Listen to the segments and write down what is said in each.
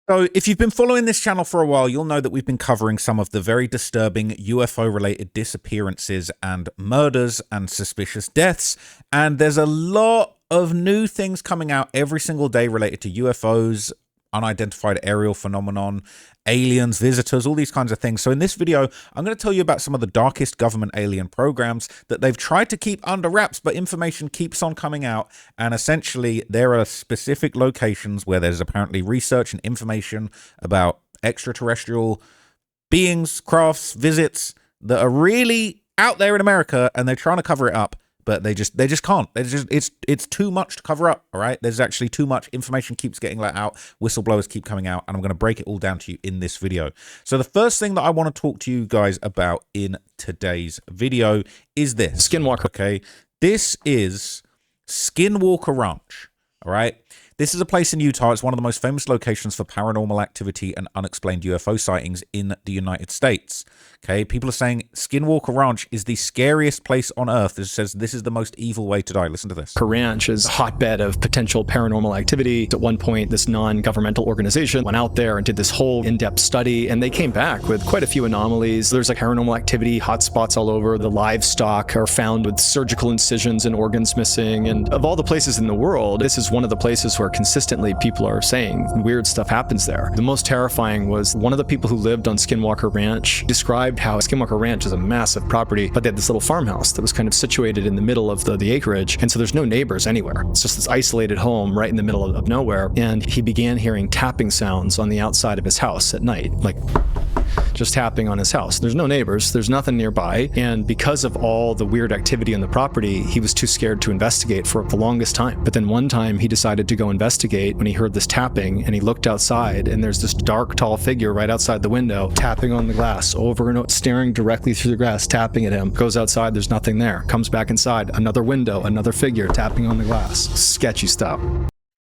So, if you've been following this channel for a while, you'll know that we've been covering some of the very disturbing UFO-related disappearances and murders and suspicious deaths. And there's a lot of new things coming out every single day related to UFOs, unidentified aerial phenomenon, aliens, visitors, all these kinds of things. So in this video, I'm going to tell you about some of the darkest government alien programs that they've tried to keep under wraps, but information keeps on coming out. And essentially, there are specific locations where there's apparently research and information about extraterrestrial beings, crafts, visits that are really out there in America, and they're trying to cover it up. But they just can't. It's too much to cover up. All right, there's actually too much information keeps getting let out. Whistleblowers keep coming out, and I'm going to break it all down to you in this video. So the first thing that I want to talk to you guys about in today's video is this Skinwalker. Okay, this is Skinwalker Ranch. All right. This is a place in Utah. It's one of the most famous locations for paranormal activity and unexplained UFO sightings in the United States. Okay, people are saying Skinwalker Ranch is the scariest place on Earth. It says this is the most evil way to die. Listen to this. Her ranch is a hotbed of potential paranormal activity. At one point, this non-governmental organization went out there and did this whole in-depth study, and they came back with quite a few anomalies. There's like paranormal activity, hotspots all over. The livestock are found with surgical incisions and organs missing. And of all the places in the world, this is one of the places where consistently people are saying weird stuff happens there. The most terrifying was one of the people who lived on Skinwalker Ranch described how Skinwalker Ranch is a massive property, but they had this little farmhouse that was kind of situated in the middle of the acreage, and so there's no neighbors anywhere. It's just this isolated home right in the middle of nowhere, and he began hearing tapping sounds on the outside of his house at night, like just tapping on his house. There's no neighbors, there's nothing nearby, and because of all the weird activity on the property, he was too scared to investigate for the longest time. But then one time he decided to go investigate when he heard this tapping, and he looked outside, and there's this dark, tall figure right outside the window, tapping on the glass over and over, staring directly through the glass, tapping at him. Goes outside, there's nothing there. Comes back inside, another window, another figure tapping on the glass. Sketchy stuff.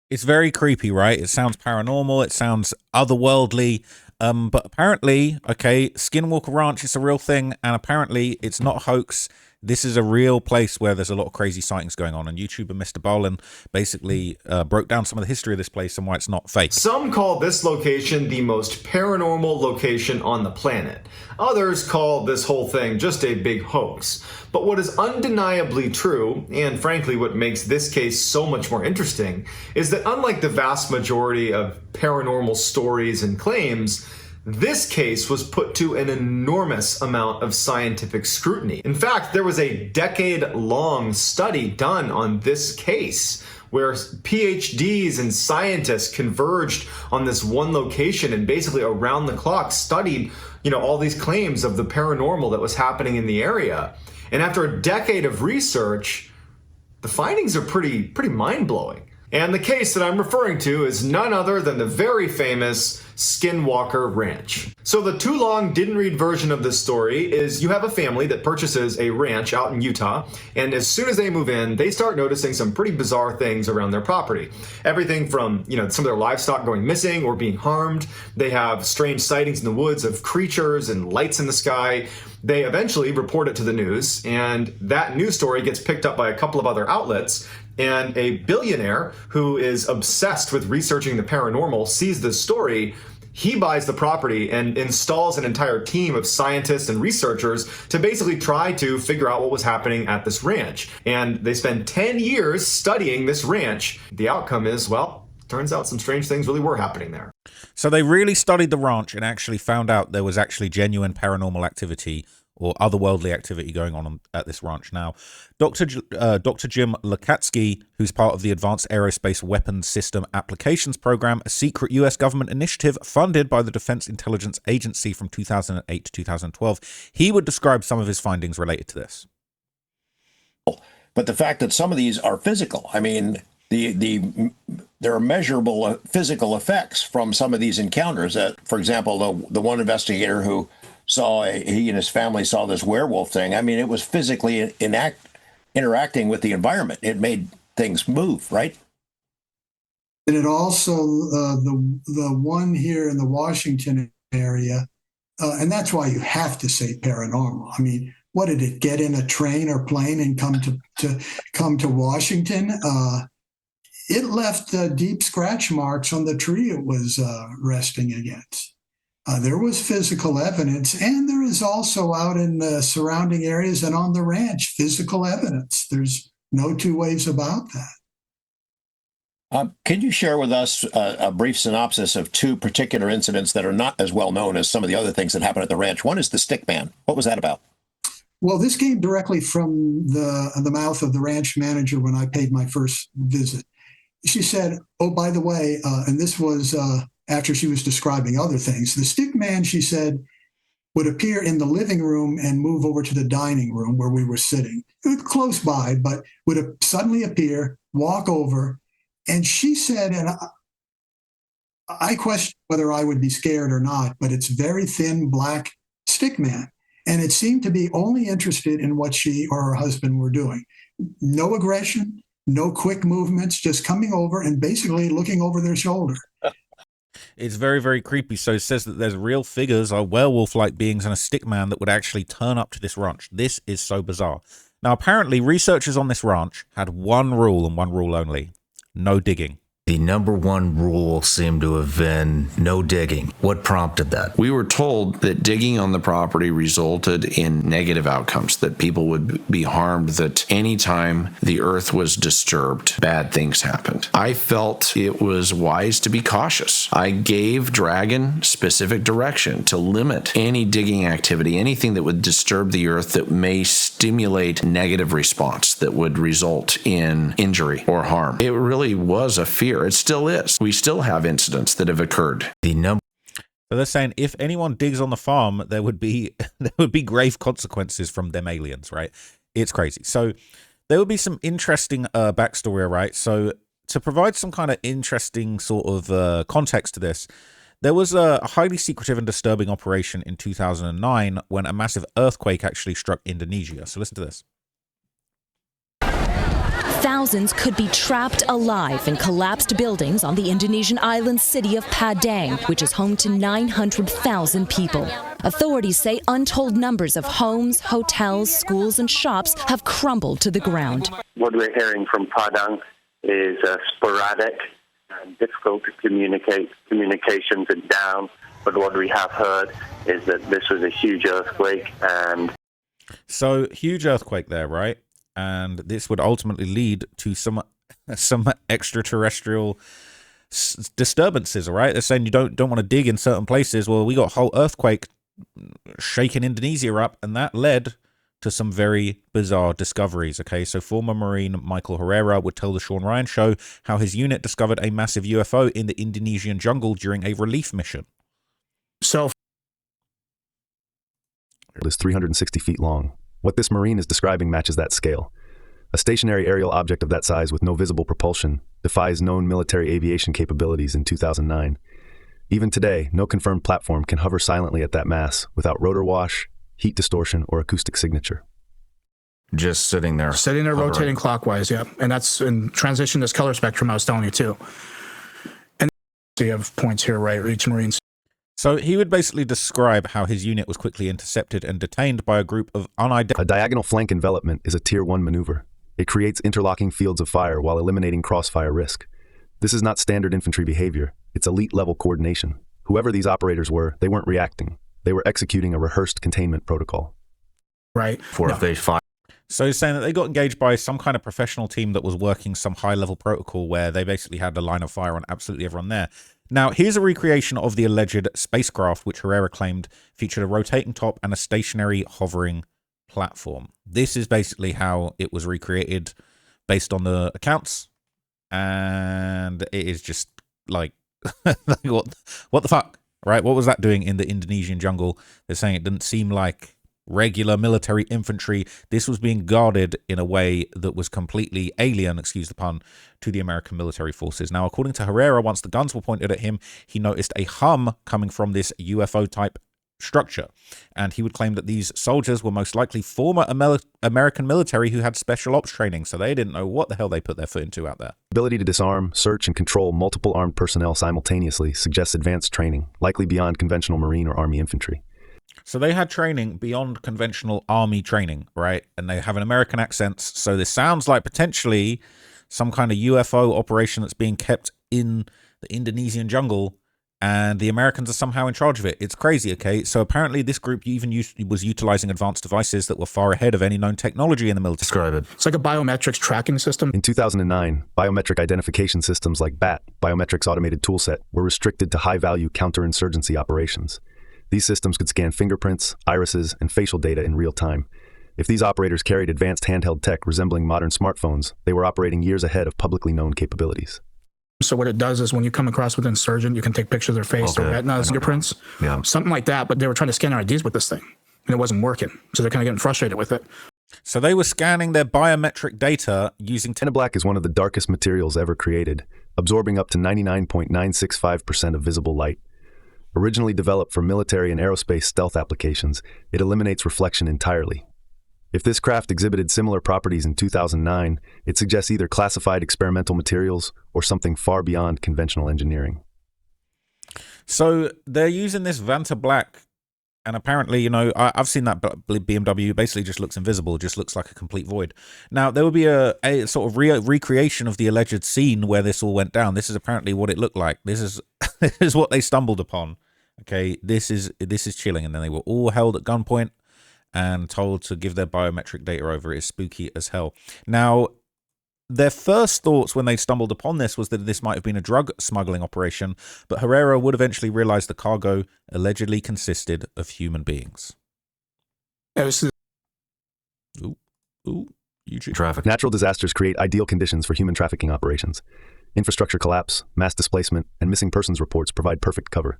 It's very creepy, right? It sounds paranormal. It sounds otherworldly. But apparently, okay, Skinwalker Ranch is a real thing, and apparently it's not a hoax. This is a real place where there's a lot of crazy sightings going on, and YouTuber Mr. Bolin basically broke down some of the history of this place and why it's not fake. Some call this location the most paranormal location on the planet. Others call this whole thing just a big hoax. But what is undeniably true, and frankly what makes this case so much more interesting, is that unlike the vast majority of paranormal stories and claims, this case was put to an enormous amount of scientific scrutiny. In fact, there was a decade-long study done on this case where PhDs and scientists converged on this one location and basically around the clock studied, all these claims of the paranormal that was happening in the area. And after a decade of research, the findings are pretty mind-blowing. And the case that I'm referring to is none other than the very famous Skinwalker Ranch. So the too long didn't read version of this story is you have a family that purchases a ranch out in Utah, and as soon as they move in, they start noticing some pretty bizarre things around their property. Everything from, some of their livestock going missing or being harmed. They have strange sightings in the woods of creatures and lights in the sky. They eventually report it to the news, and that news story gets picked up by a couple of other outlets. And a billionaire who is obsessed with researching the paranormal sees this story. He buys the property and installs an entire team of scientists and researchers to basically try to figure out what was happening at this ranch. And they spend 10 years studying this ranch. The outcome is, well, turns out some strange things really were happening there. So they really studied the ranch and actually found out there was actually genuine paranormal activity or otherworldly activity going on at this ranch. Now, Dr. Jim Lukatsky, who's part of the Advanced Aerospace Weapons System Applications Program, a secret U.S. government initiative funded by the Defense Intelligence Agency from 2008 to 2012, he would describe some of his findings related to this. But the fact that some of these are physical, I mean, there are measurable physical effects from some of these encounters. For example, the one investigator who he and his family saw this werewolf thing. I mean, it was physically interacting with the environment. It made things move, right? And it also, the one here in the Washington area, and that's why you have to say paranormal. I mean, what did it get in a train or plane and come to Washington? it left deep scratch marks on the tree it was resting against. There was physical evidence, and there is also out in the surrounding areas and on the ranch physical evidence. There's no two ways about that. Can you share with us a brief synopsis of two particular incidents that are not as well known as some of the other things that happened at the ranch? One is the stick man. What was that about? Well, this came directly from the mouth of the ranch manager when I paid my first visit. She said, "Oh, by the way," and this was after she was describing other things. The stick man, she said, would appear in the living room and move over to the dining room where we were sitting, close by, but would suddenly appear, walk over, and she said, and I question whether I would be scared or not, but it's very thin black stick man. And it seemed to be only interested in what she or her husband were doing. No aggression, no quick movements, just coming over and basically looking over their shoulder. It's very, very creepy. So it says that there's real figures, or werewolf-like beings, and a stick man that would actually turn up to this ranch. This is so bizarre. Now, apparently, researchers on this ranch had one rule and one rule only: no digging. The number one rule seemed to have been no digging. What prompted that? We were told that digging on the property resulted in negative outcomes, that people would be harmed, that anytime the earth was disturbed, bad things happened. I felt it was wise to be cautious. I gave Dragon specific direction to limit any digging activity, anything that would disturb the earth that may stimulate negative response that would result in injury or harm. It really was a fear. It still is. We still have incidents that have occurred. So they're saying if anyone digs on the farm, there would be grave consequences from them aliens, right? It's crazy. So there would be some interesting backstory, right? So to provide some kind of interesting sort of context to this, there was a highly secretive and disturbing operation in 2009 when a massive earthquake actually struck Indonesia. So listen to this. Thousands could be trapped alive in collapsed buildings on the Indonesian island city of Padang, which is home to 900,000 people. Authorities say untold numbers of homes, hotels, schools, and shops have crumbled to the ground. What we're hearing from Padang is sporadic and difficult to communicate. Communications are down, but what we have heard is that this was a huge earthquake. So huge earthquake there, right? And this would ultimately lead to some extraterrestrial disturbances, all right? They're saying you don't want to dig in certain places. Well, we got a whole earthquake shaking Indonesia up, and that led to some very bizarre discoveries, okay? So former Marine Michael Herrera would tell the Sean Ryan Show how his unit discovered a massive UFO in the Indonesian jungle during a relief mission. So it is 360 feet long. What this Marine is describing matches that scale. A stationary aerial object of that size with no visible propulsion defies known military aviation capabilities in 2009. Even today, no confirmed platform can hover silently at that mass without rotor wash, heat distortion, or acoustic signature. Just sitting there. Sitting there, hovering. rotating clockwise, yeah. And that's in transition to this color spectrum I was telling you too. And so you have points here, right? Each Marine's. So he would basically describe how his unit was quickly intercepted and detained by a group of unidentified... A diagonal flank envelopment is a Tier 1 maneuver. It creates interlocking fields of fire while eliminating crossfire risk. This is not standard infantry behavior. It's elite-level coordination. Whoever these operators were, they weren't reacting. They were executing a rehearsed containment protocol. Right. If they fire. So he's saying that they got engaged by some kind of professional team that was working some high-level protocol where they basically had a line of fire on absolutely everyone there. Now, here's a recreation of the alleged spacecraft, which Herrera claimed featured a rotating top and a stationary hovering platform. This is basically how it was recreated based on the accounts. And it is just like, what the fuck, right? What was that doing in the Indonesian jungle? They're saying it didn't seem like regular military infantry. This was being guarded in a way that was completely alien, excuse the pun, to the American military forces. Now, according to Herrera, once the guns were pointed at him, he noticed a hum coming from this UFO-type structure. And he would claim that these soldiers were most likely former American military who had special ops training, so they didn't know what the hell they put their foot into out there. Ability to disarm, search, and control multiple armed personnel simultaneously suggests advanced training, likely beyond conventional Marine or Army infantry. So they had training beyond conventional Army training, right? And they have an American accent. So this sounds like potentially some kind of UFO operation that's being kept in the Indonesian jungle, and the Americans are somehow in charge of it. It's crazy, okay? So apparently this group even was utilizing advanced devices that were far ahead of any known technology in the military. Describe it. It's like a biometrics tracking system. In 2009, biometric identification systems like BAT, Biometrics Automated Toolset, were restricted to high-value counterinsurgency operations. These systems could scan fingerprints, irises, and facial data in real time. If these operators carried advanced handheld tech resembling modern smartphones, they were operating years ahead of publicly known capabilities. So what it does is when you come across with an insurgent, you can take pictures of their face, their retinas, fingerprints, something like that. But they were trying to scan their IDs with this thing, and it wasn't working. So they're kind of getting frustrated with it. So they were scanning their biometric data using... Black is one of the darkest materials ever created, absorbing up to 99.965% of visible light. Originally developed for military and aerospace stealth applications, it eliminates reflection entirely. If this craft exhibited similar properties in 2009, it suggests either classified experimental materials or something far beyond conventional engineering. So they're using this Vanta Black, and apparently, you know, I've seen that BMW basically just looks invisible, just looks like a complete void. Now, there will be a sort of recreation of the alleged scene where this all went down. This is apparently what it looked like. This is this is what they stumbled upon. Okay, this is chilling, and then they were all held at gunpoint and told to give their biometric data over. It is spooky as hell. Now, their first thoughts when they stumbled upon this was that this might have been a drug smuggling operation, but Herrera would eventually realize the cargo allegedly consisted of human beings. YouTube. Traffic. Natural disasters create ideal conditions for human trafficking operations. Infrastructure collapse, mass displacement, and missing persons reports provide perfect cover.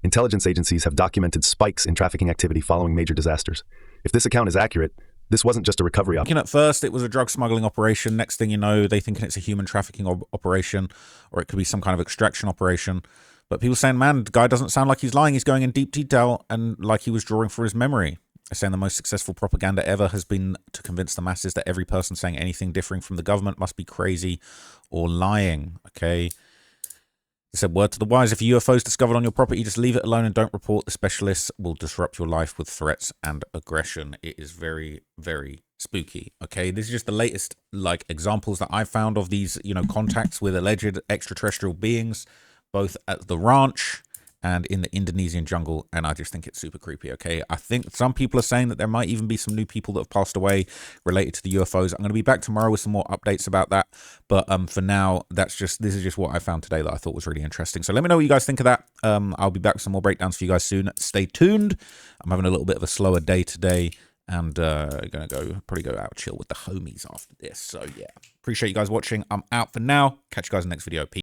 Intelligence agencies have documented spikes in trafficking activity following major disasters. If this account is accurate, this wasn't just a recovery operation. At first, it was a drug smuggling operation. Next thing you know, they thinking it's a human trafficking operation, or it could be some kind of extraction operation. But people saying, man, the guy doesn't sound like he's lying. He's going in deep detail and like he was drawing for his memory. They're saying the most successful propaganda ever has been to convince the masses that every person saying anything differing from the government must be crazy or lying. Okay. They said, word to the wise, if a UFO is discovered on your property, just leave it alone and don't report. The specialists will disrupt your life with threats and aggression. It is very, very spooky. Okay, this is just the latest like examples that I found of these, you know, contacts with alleged extraterrestrial beings, both at the ranch and in the Indonesian jungle, and I just think it's super creepy, okay? I think some people are saying that there might even be some new people that have passed away related to the UFOs. I'm going to be back tomorrow with some more updates about that, but for now, this is just what I found today that I thought was really interesting. So let me know what you guys think of that. I'll be back with some more breakdowns for you guys soon. Stay tuned. I'm having a little bit of a slower day today, and gonna probably go out chill with the homies after this. So yeah, appreciate you guys watching. I'm out for now. Catch you guys in the next video. Peace.